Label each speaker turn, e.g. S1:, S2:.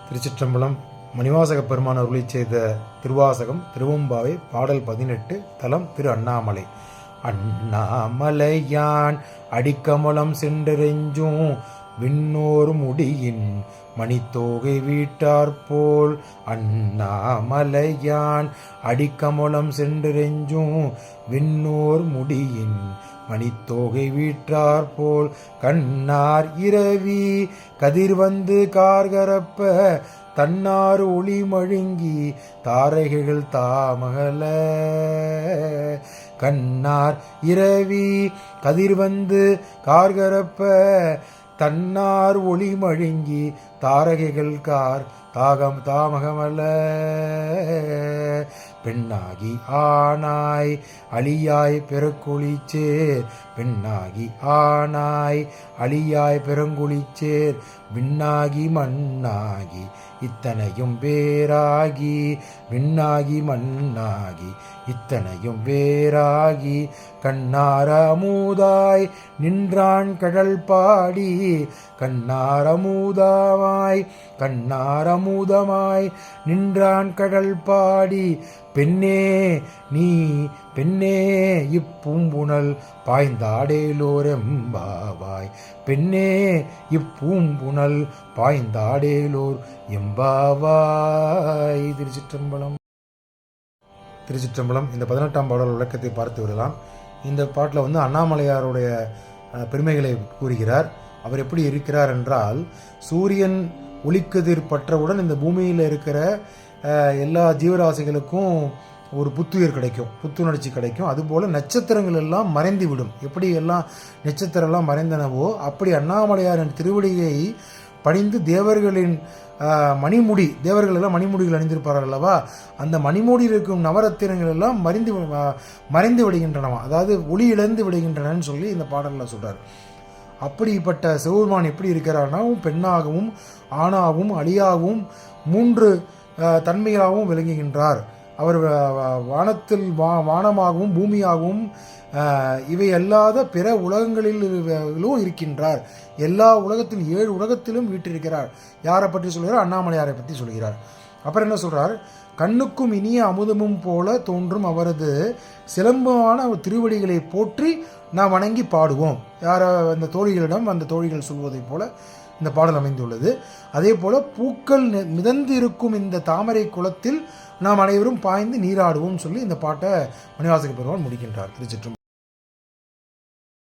S1: திருச்சிற்றம்பலம். மணிவாசக பெருமான் அருளி செய்த திருவாசகம் திருவம்பாவை பாடல் 18. தலம் திரு அண்ணாமலை. அண்ணாமலையான் அடிக்கமலம் சென்றெஞ்சும் விண்ணோர் முடியின் மணித்தோகை வீட்டார்போல். அண்ணாமலையான் அடிக்கமலம் சென்றெஞ்சும் விண்ணோர் முடியின் மணித்தோகை வீட்டார்போல். கண்ணார் இரவி கதிர்வந்து கார்கரப்ப தன்னார் ஒளி மழுங்கி தாரகைகள் தாமகல. கண்ணார் இரவி கதிர்வந்து கார்கரப்ப தன்னார் ஒளி மழுங்கி தாரகைகள் தாமகமல. பெண்ணாகி ஆனாய் அழியாய் பெருங்குழிச்சேர். பெண்ணாகி ஆனாய் அழியாய் பெருங்குழிச்சேர். விண்ணாகி மண்ணாகி இத்தனையும் வேறாகி. விண்ணாகி மண்ணாகி இத்தனையும் வேறாகி. கண்ணார அமுதாய் நின்றான் கடல் பாடி. கண்ணார அமுதமாய் கண்ணார அமுதமாய் நின்றான் கடல் பாடி. பெண்ணே நீ பெண்ணே இப்பூம்புணல் பாய்ந்தாடேலோரெம்பாவாய். பெண்ணே இப்பூம்புணல் பாய்ந்தாடேலோர் எம்பாவாய். திருச்சிற்றம்பலம். திருச்சிற்றம்பலம். இந்த 18ஆம் பாடல் விளக்கத்தை பார்த்து விடலாம். இந்த பாட்டில் அண்ணாமலையாருடைய பெருமைகளை கூறுகிறார். அவர் எப்படி இருக்கிறார் என்றால், சூரியன் ஒளிக்கதிர் பற்றவுடன் இந்த பூமியில் இருக்கிற எல்லா ஜீவராசிகளுக்கும் ஒரு புத்துயிர் கிடைக்கும், புத்துணர்ச்சி கிடைக்கும். அதுபோல் நட்சத்திரங்கள் எல்லாம் மறைந்து விடும். எப்படி எல்லாம் நட்சத்திரம்லாம் மறைந்தனவோ அப்படி அண்ணாமலையாரின் திருவடியை பணிந்து தேவர்களின் மணிமுடி, தேவர்கள் எல்லாம் மணிமுடிகள் அணிந்திருப்பார்கள் அல்லவா, அந்த மணிமுடியில் இருக்கும் நவரத்தினங்கள் எல்லாம் மறைந்து விடுகின்றனவா, அதாவது ஒளி இழந்து விடுகின்றனன்னு சொல்லி இந்த பாடலில் சொல்கிறார். அப்படிப்பட்ட சிவபெருமான் எப்படி இருக்கிறார்னா, பெண்ணாகவும் ஆணாகவும் அழியாகவும் 3 தன்மையாகவும் விளங்குகின்றார். அவர் வானத்தில் வானமாகவும் பூமியாகவும் இவை அல்லாத பிற உலகங்களிலும் இருக்கின்றார். எல்லா உலகத்திலும் 7 உலகத்திலும் வீற்றிருக்கிறார். யாரை பற்றி சொல்கிறார்? அண்ணாமலையாரை பற்றி சொல்கிறார். அப்புறம் என்ன சொல்கிறார்? கண்ணுக்கும் இனிய அமுதமும் போல தோன்றும் அவரது சிலம்பமான திருவடிகளை போற்றி நாம் வணங்கி பாடுவோம். யார அந்த தோழிகளிடம் அந்த தோழிகள் சொல்வதைப் போல இந்த பாடல் அமைந்துள்ளது. அதே போல பூக்கள் மிதந்து இருக்கும் இந்த தாமரை குளத்தில் நாம் அனைவரும் பாய்ந்து நீராடுவோம் சொல்லி இந்த பாட்டை மணிவாசக பெருமான் முடிக்கின்றார். திருச்சிற்றம்பலம்.